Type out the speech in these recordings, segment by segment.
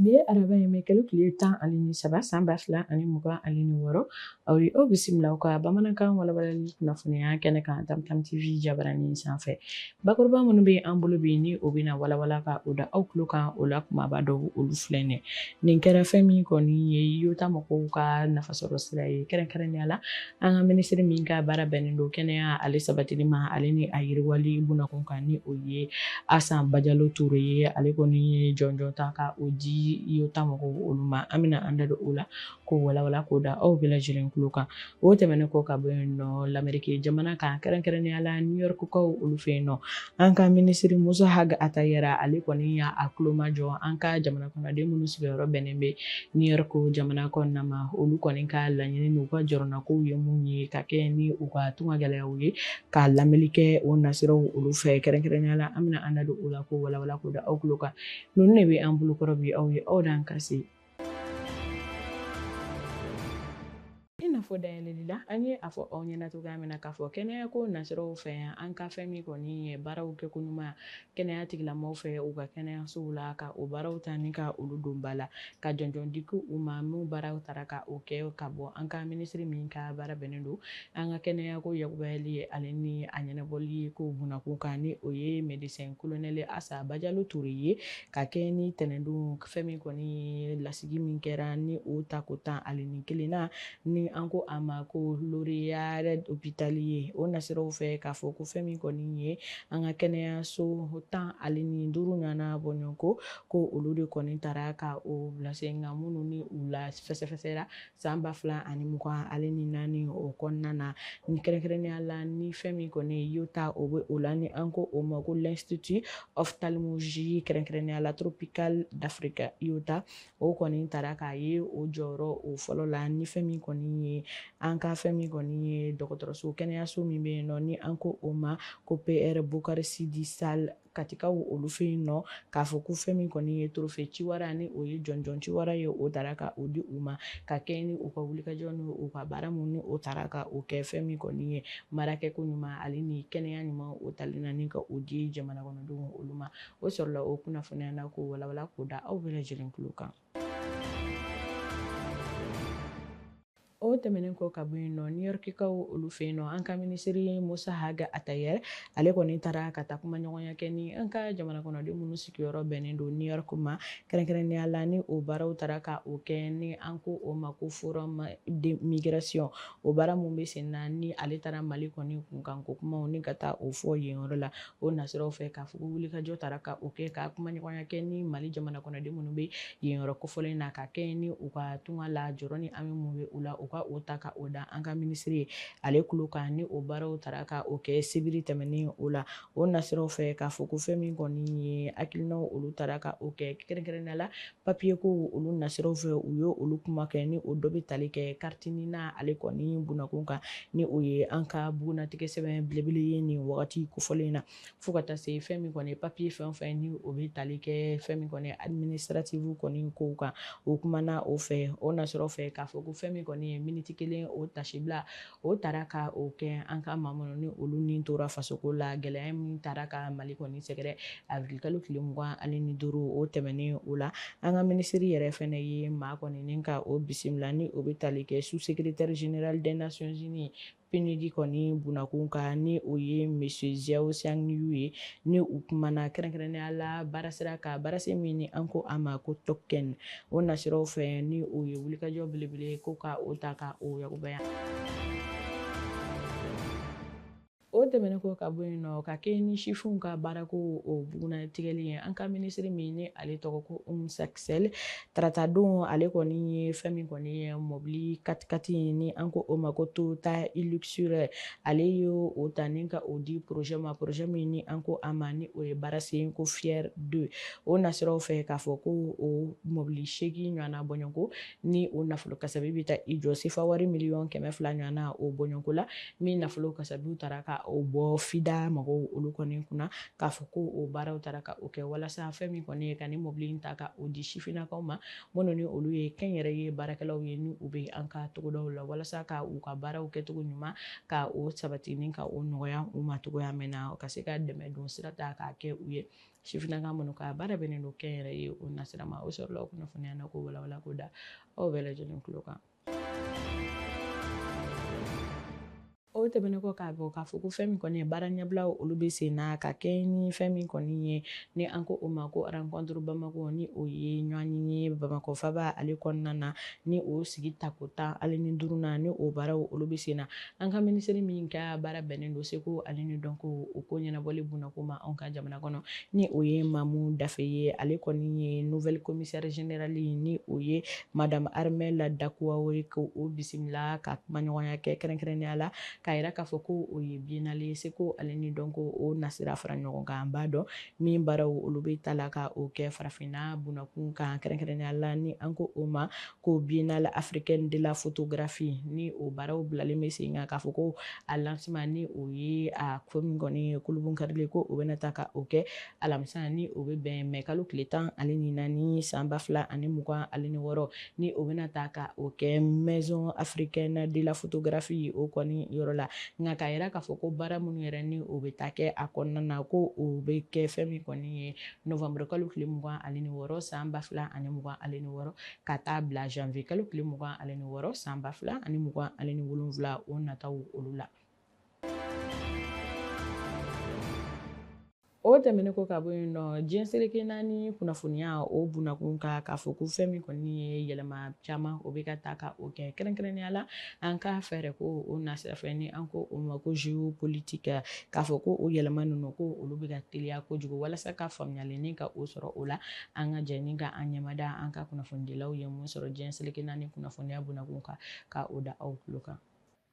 Bi ye araba ye mɛ kɛlɛ tile 13 san 2026 aw ye aw bisimila ka bamanankan walabalali kunnafoniya kɛnɛ kan Tamtam TV jabaranin sanfɛ. Bakɔrɔba minnu bɛ an bolo bi ni o bɛna walawala ka o da aw tulo kan o la kumaba dɔw olu filɛ nin. Nin kɛra fɛn min kɔni ye Yota mɔgɔw ka nafasɔrɔ sira ye kɛrɛnkɛrɛnnenya la an ka minisiri min ka baara bɛnnen don kɛnɛya ale sabatili ma ale ni a yiriwali bunakun kan ni o ye Asan Bajalo Ture ye ale kɔni ye jɔnjɔn ta ka o di Yota mɔgɔw olu ma an bɛna an da don o la ko walawala ko da aw bɛɛ lajɛlen tulo kan. O tɛmɛnen kɔ ka bɔ yen nɔ l'Amérique jamana kan kɛrɛnkɛrɛnnenya la New York kaw olu fɛ yen nɔ an ka minisiri Musa Haga Atayera ale kɔni y'a tulo majɔ an ka jamana kɔnɔden minnu sigiyɔrɔ bɛnnen bɛ New York jamana kɔnɔna ma olu kɔni ka laɲini n'u ka jɔrɔnakow ye mun ye ka kɛ ni u ka tunga gɛlɛyaw ye ka lamɛnli kɛ o nasiraw olu fɛ kɛrɛnkɛrɛnnenya la an bɛna an da don o la ko walawala ko da aw tulo kan. Ninnu de bɛ an bolo kɔrɔ bi aw ye aw d'an ka se. Fɔ dayɛlɛli la an ye a fɔ aw ɲɛna cogoya min na k'a fɔ kɛnɛya ko nasiraw fɛ yan an ka fɛn min kɔni ye baaraw kɛ ko ɲuman kɛnɛya tigilamɔgɔw fɛ u ka kɛnɛyasow la ka o baaraw ta ni ka olu don ba la ka jɔnjɔn di u ma n'u baaraw taara ka o kɛ ka bɔ an ka minisiri min ka baara bɛnnen don an ka kɛnɛya ko yakubali ye ale ni a ɲɛnabɔli ye ko bunakun kan ni o ye médecin colonel Asa Bajalo Ture ye ka kɛ ni tɛnɛndon fɛn min kɔni ye lasigi min kɛra ni o ta ko 11 na ni an ko a ma ko Lauréat d'hôpital ye o nasiraw fɛ k'a fɔ ko fɛn min kɔni ye an ka kɛnɛyaso 15 ɲɔgɔnna bɔɲɔgɔn ko olu de kɔni taara ka o bila sen kan minnu ni u la fɛsɛfɛsɛra san 2024 o kɔnɔna na ni kɛrɛnkɛrɛnnenya la ni fɛn min kɔni ye Yota o bɛ o la ni an ko o ma ko l'Institut ophtalmologie kɛrɛnkɛrɛnnenya la Tropical d'Afrique Yota o kɔni taara k'a ye o jɔyɔrɔ o fɔlɔ la ni fɛn min kɔni ye an ka fɛn min kɔni ye dɔgɔtɔrɔso kɛnɛyaso min bɛ yen nɔ ni an ko o ma ko PR Bukari Sidi Sall Katikaw olu fɛ yen nɔ k'a fɔ ko fɛn min kɔni ye trophée Ciwara ni o ye jɔnjɔn Ciwara ye o taara ka o di u ma ka kɛ ni u ka wulikajɔ ni u ka baara mun ni o taara ka o kɛ fɛn min kɔni ye maarakɛko ɲuman ale ni kɛnɛya ɲuman o tali na ni ka o di jamana kɔnɔdenw olu ma o sɔrɔla o kunnafoniya na ko walawala ko da aw bɛɛ lajɛlen tulo kan. O tɛmɛnen kɔ ka bɔ yen nɔ New York kaw olu fɛ yen nɔ an ka minisiri Musa Haga Atayera ale kɔni taara ka taa kuma ɲɔgɔnya kɛ ni an ka jamana kɔnɔden minnu sigiyɔrɔ bɛnnen don New York ma kɛrɛnkɛrɛnnenya la ni o baaraw taara ka o kɛ ni an ko o ma ko forum de migration o baara mun bɛ sen na ni ale taara Mali kɔni kunkan ko kumaw ni ka taa o fɔ yen yɔrɔ la o nasiraw fɛ k'a fɔ ko wulikajɔ taara ka o kɛ ka kuma ɲɔgɔnya kɛ ni Mali jamana kɔnɔden minnu bɛ yen yɔrɔ kofɔlen na ka kɛ ni u ka tunga la jɔrɔ ni an bɛ mun bɛ u la u ka o ta ka o da an ka minisiri ye ale kulo kan ni o baaraw taara ka o kɛ sibiri tɛmɛnen o la o nasiraw fɛ k'a fɔ ko fɛn min kɔni ye hakilinaw olu taara ka o kɛ kɛrɛnkɛrɛnnenya la papier ko olu nasiraw fɛ u ye olu kuma kɛ ni o dɔ bɛ tali kɛ kartini na ale kɔni bunakun kan ni o ye an ka bugunatigɛ sɛbɛn belebele ye nin wagati kofɔlen na fo ka taa se fɛn min kɔni papier fɛn o fɛn ni o bɛ tali kɛ fɛn min kɔni administrative kɔni kow kan o kumana o fɛ o nasiraw fɛ k'a fɔ ko fɛn min kɔni ye miniti 1 o tasibila o taara ka o kɛ an ka maa minnu ni olu ni tora fasoko la gɛlɛya min taara ka Mali kɔni sɛgɛrɛ avril kalo tile 25 o tɛmɛnen o la an ka minisiri yɛrɛ fɛnɛ ye maa kɔni ni ka o bisimila ni o bɛ tali kɛ sous-secrétaire général des Nations Unies PNUD kɔni bunakun kan ni o ye monsieur Jiao Sang-Yu ye ni u kumana kɛrɛnkɛrɛnnenya la baarasira kan baarase min ni an ko a ma ko token o nasiraw fɛ ni o ye wulikajɔ belebele ko ka o ta ka o yakubaya. O tɛmɛnen kɔ ka bɔ yen nɔ ka kɛ ni sifinw ka baarako o bugunatigɛli ye an ka minisiri min ni ale tɔgɔ ko Saksel tarata don ale kɔni ye fɛn min kɔni ye mobili katikati ni an ko o ma ko Toyota Luxure ale ye o ta ni ka o di projet ma projet min ni an ko a ma ni o ye baarasen ko Fier 2 o nasiraw fɛ k'a fɔ ko o mobili 8 ɲɔgɔnna bɔɲɔgɔnko ni o nafolo kasabi bɛ taa i jɔ sefa wari miliyɔn 200 ɲɔgɔnna o bɔɲɔgɔnko la min nafolo kasabiw taara ka ka o bɔ fida mɔgɔw olu kɔni kunna k'a fɔ ko o baaraw taara ka o kɛ walasa fɛn min kɔni ye ka ni mobili in ta ka o di sifinnakaw ma minnu ni olu ye kɛnyɛrɛ ye baarakɛlaw ye ni u bɛ an ka togodaw la walasa ka u ka baaraw kɛcogo ɲuman ka o sabati ni ka o nɔgɔya u ma cogoya min na ka se ka dɛmɛ don sira ta k'a kɛ u ye sifinnaka minnu ka baara bɛnnen don kɛnyɛrɛ ye o nasira ma o sɔrɔla o kunnafoniya na ko walawala ko da aw bɛɛ lajɛlen tulo kan. O tɛmɛnen kɔ k'a fɔ ko fɛn min kɔni ye baara ɲɛbilaw olu bɛ sen na ka kɛ ni fɛn min kɔni ye ni an ko o ma ko rencontre Bamako ni o ye ɲɔgɔn ye Bamakɔ faba ale kɔnɔna na ni o sigi tako 15 na ni o baaraw olu bɛ sen na an ka minisiri min ka baara bɛnnen don seko ale ni dɔnko o ko ɲɛnabɔli bunako ma an ka jamana kɔnɔ ni o ye Mamu Dafe ye ale kɔni ye nouvelle commissaire générale ni o ye madame Armelle Dakuwa ko o bisimila ka kuma ɲɔgɔnya kɛ kɛrɛnkɛrɛnnenya la k'a yira k'a fɔ ko o ye biennale seko ale ni dɔnko o nasira fara ɲɔgɔn kan an b'a dɔn min baaraw olu bɛ ta la ka o kɛ farafinna bunakun kan kɛrɛnkɛrɛnnenya la ni an ko o ma ko biennale africaine de la photographie ni o baaraw bilalen bɛ sen kan k'a fɔ ko a lancement ni o ye a ko min kɔni ye kulubun karili ko o bɛna ta ka o kɛ alamisa ni o bɛ bɛn mɛ kalo tile 14 san 2026 ni o bɛna ta ka o kɛ maison africaine de la photographie o kɔni yɔrɔ la nka k'a yira k'a fɔ ko baara minnu yɛrɛ ni o bɛ taa kɛ a kɔnɔna na ko o bɛ kɛ fɛn min kɔni ye novembre kalo tile 26 san 2026 ka taa bila janvier kalo tile 26 san 2027 o nataw olu la. O tɛmɛnen ko ka bɔ yen nɔ diɲɛ seleke naani kunnafoniya o bunakun ka k'a fɔ ko fɛn min kɔni ye yɛlɛma caman o bɛ ka ta ka o kɛ kɛrɛnkɛrɛnnenya la an ka fɛɛrɛ ko o nasira fɛ ni an ko o ma ko géopolitique k'a fɔ ko o yɛlɛma ninnu ko olu bɛ ka teliya kojugu walasa ka faamuyali ni ka o sɔrɔ o la an ka jɛ ni ka an ɲɛmada an ka kunnafonidilaw ye mun sɔrɔ diɲɛ seleke naani kunnafoniya bunakun kan ka o da aw tulo kan.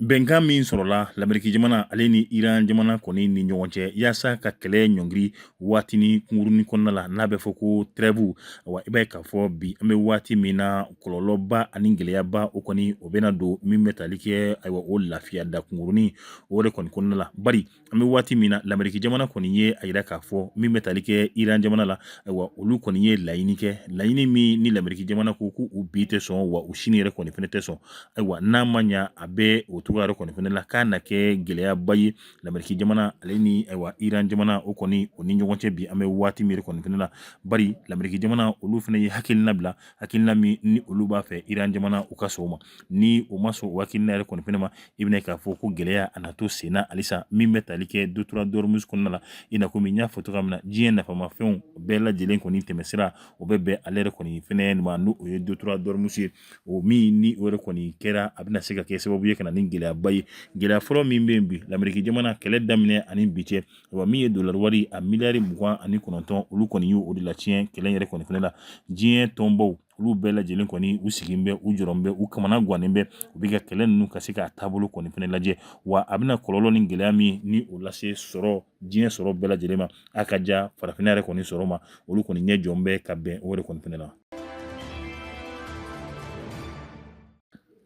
Bɛnkan min sɔrɔla l'Amérique jamana ale ni Iran jamana kɔni ni ɲɔgɔn cɛ yaasa ka kɛlɛ ɲɔngiri waatini kungurunin kɔnɔna la n'a bɛ fɔ ko trêve wa i b'a ye k'a fɔ bi an bɛ waati min na kɔlɔlɔba ani gɛlɛyaba o kɔni o bɛna don min bɛ tali kɛ ayiwa o lafiya da kungurunin o de kɔni kɔnɔna la bari an bɛ waati min na l'Amérique jamana kɔni ye a yira k'a fɔ min bɛ tali kɛ Iran jamana la ayiwa olu kɔni ye laɲini kɛ laɲini min ni l'Amérique jamana ko k'u bi tɛ sɔn wa u sini yɛrɛ kɔni fɛnɛ tɛ sɔn ayiwa n'a ma ɲa a bɛ o cogoya yɛrɛ kɔni fɛnɛ la k'a na kɛ gɛlɛyaba ye l'Amérique jamana ale ni ayiwa Iran jamana o kɔni o ni ɲɔgɔn cɛ bi an bɛ waati min kɔni fɛnɛ la bari l'Amérique jamana olu fɛnɛ ye hakilina bila hakilina min ni olu b'a fɛ Iran jamana u ka sɔn o ma ni o ma sɔn o hakilina yɛrɛ kɔni fɛnɛ ma i bɛna k'a fɔ ko gɛlɛya a na to sen na halisa min bɛ tali kɛ Detroit d'Ormuz kɔnɔna la i na komi n y'a fɔ cogoya min na diɲɛ nafamafɛnw bɛɛ lajɛlen kɔni tɛmɛsira o bɛ bɛn ale yɛrɛ kɔni fɛnɛ ma n'o ye Detroit d'Ormuz ye o min ni o yɛrɛ kɔni kɛra a bɛna se ka kɛ sababu ye ka na ni gɛlɛyaba ye gɛlɛya fɔlɔ min bɛ yen bi l'Amérique jamana kɛlɛ daminɛ ani bi cɛ wa min ye dollar wari a miliyari 29 olu kɔni y'o o de la tiɲɛ kɛlɛ yɛrɛ kɔni fɛnɛ la diɲɛ tɔnbaw olu bɛɛ lajɛlen kɔni u sigin bɛ u jɔrɔn bɛ u kamana gannen bɛ u bɛ ka kɛlɛ ninnu ka se k'a taabolo kɔni fɛnɛ lajɛ wa a bɛna kɔlɔlɔ ni gɛlɛya min ni o lase sɔrɔ diɲɛ sɔrɔ bɛɛ lajɛlen ma a ka ja farafinna yɛrɛ kɔni sɔrɔ ma olu kɔni ɲɛ jɔn bɛ ka bɛn o de kɔni fɛnɛ la.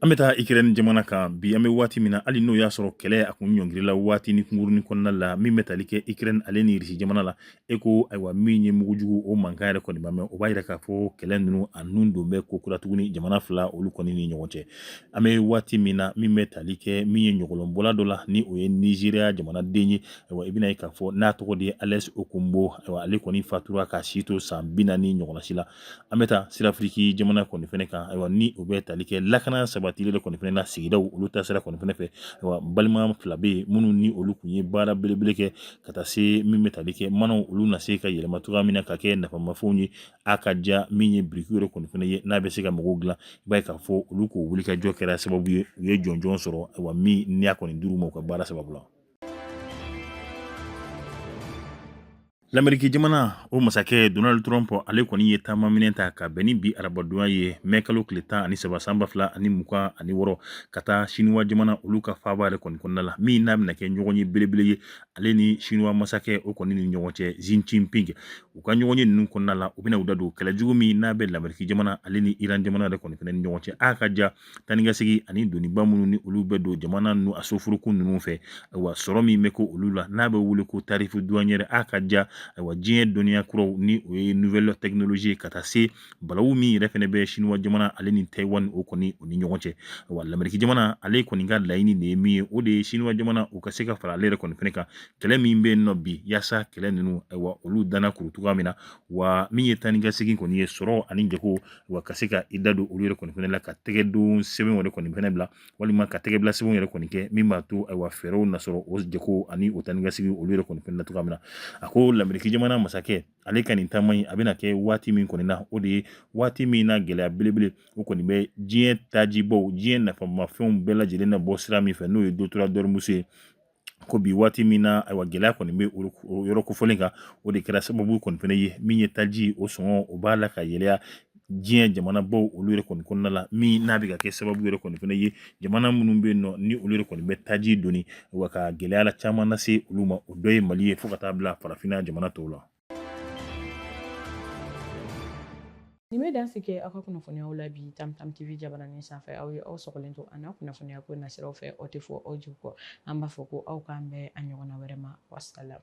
An bɛ taa Ukraine jamana kan bi an bɛ waati min na hali n'o y'a sɔrɔ kɛlɛ a kun ɲɔngirila waati ni kungurunin kɔnɔna la min bɛ tali kɛ Ukraine ale ni Russie jamana la e ko ayiwa min ye mugujugu o mankan yɛrɛ kɔni ma mɛn o b'a yira k'a fɔ kɛlɛ ninnu a nun don bɛ ko kura tuguni jamana fila olu kɔni ni ɲɔgɔn cɛ an bɛ waati min na min bɛ tali kɛ min ye ɲɔgɔlɔnbɔla dɔ la ni o ye Nigeria jamanaden ye ayiwa i bɛna ye k'a fɔ n'a tɔgɔ de ye Ales Okumbo ayiwa ale kɔni fatura ka si to san 40 ɲɔgɔnna si la an bɛ taa Sirafiriki jamana kɔni fɛnɛ kan ayiwa ni o bɛ tali kɛ lakana sabatili de kɔni fɛnɛ la sigidaw olu ta sira kɔni fɛnɛ fɛ ayiwa balima fila bɛ yen minnu ni olu kun ye baara belebele kɛ ka taa se min bɛ tali kɛ manaw olu na se ka yɛlɛma cogoya min na ka kɛ nafamafɛnw ye a ka ja min ye birikiw yɛrɛ kɔni fɛnɛ ye n'a bɛ se ka mɔgɔw dilan i b'a ye k'a fɔ olu k'o wulikajɔ kɛra sababu ye u ye jɔnjɔn sɔrɔ ayiwa min n'i y'a kɔni d'u ma u ka baara sababu la. L'Amérique jamana o masakɛ Donald Trump ale kɔni ye taama minɛ ta ka bɛn ni bi arabadonya ye mɛ kalo tile 13 san 2026 ka taa Chinois jamana olu ka faaba yɛrɛ kɔni kɔnɔna la min n'a bɛna kɛ ɲɔgɔn ye belebele ye ale ni Chinois masakɛ o kɔni ni ɲɔgɔn cɛ Xi Jinping u ka ɲɔgɔn ye ninnu kɔnɔna la u bɛna u da don kɛlɛ jugu min n'a bɛ l'Amérique jamana ale ni Iran jamana yɛrɛ kɔni fɛnɛ ni ɲɔgɔn cɛ a ka ja tanikasegi ani doniba minnu ni olu bɛ don jamana ninnu a soforokun ninnu fɛ wa sɔrɔ min bɛ ko olu la n'a bɛ wele ko tarifu douanière a ka ja wa diɲɛ dɔnniya kuraw ni o ye nouvelle technologie ka taa se balawu min yɛrɛ fɛnɛ bɛ Chinois jamana ale ni Taiwan o kɔni o ni ɲɔgɔn cɛ wa l'Amérique jamana ale kɔni ka laɲini de ye min ye o de ye Chinois jamana u ka se ka fara ale yɛrɛ kɔni fɛnɛ kan kɛlɛ min bɛ nɔ bi yaasa kɛlɛ ninnu wa olu dana kuru cogoya min na wa min ye tani ka segin kɔni ye sɔrɔ ani jago wa ka se ka i da don olu yɛrɛ kɔni fɛnɛ la ka tɛgɛ don sɛbɛn wɛrɛ kɔni fɛnɛ bila walima ka tɛgɛ bila sɛbɛn yɛrɛ kɔni kɛ min b'a to fɛɛrɛw nasɔrɔ o jago ani o tani ka segin olu yɛrɛ kɔni fɛnɛ la cogoya min na a ko l'Amérique jamana masakɛ ale ka nin taama in a bɛna kɛ waati min kɔni na o de ye waati min na gɛlɛya belebele o kɔni bɛ diɲɛ tajibaw diɲɛ nafamafɛnw bɛɛ lajɛlen na bɔ sira min fɛ n'o ye Dollar Dormus ye ko bi waati min na gɛlɛya kɔni bɛ o yɔrɔ kofɔlen kan o de kɛra sababu kɔni fɛnɛ ye min ye taji o sɔngɔ o b'a la ka yɛlɛya diɲɛ jamanabaw olu yɛrɛ kɔni kɔnɔna la min n'a bɛ ka kɛ sababu yɛrɛ kɔni fɛnɛ ye jamana minnu bɛ yen nɔ ni olu yɛrɛ kɔni bɛ taji doni wa ka gɛlɛya la caman lase olu ma o dɔ ye Mali ye fo ka taa bila farafinna jamana tɔw la. Nin bɛ dan sigi aw ka kunnafoniyaw la bi Tamtam TV jabaranin sanfɛ aw ye aw sɔgɔlen to an n'a kunnafoniya ko nasiraw fɛ aw tɛ fɔ aw jiw kɔ an b'a fɔ ko aw k'an bɛn a ɲɔgɔnna wɛrɛ ma wassalam.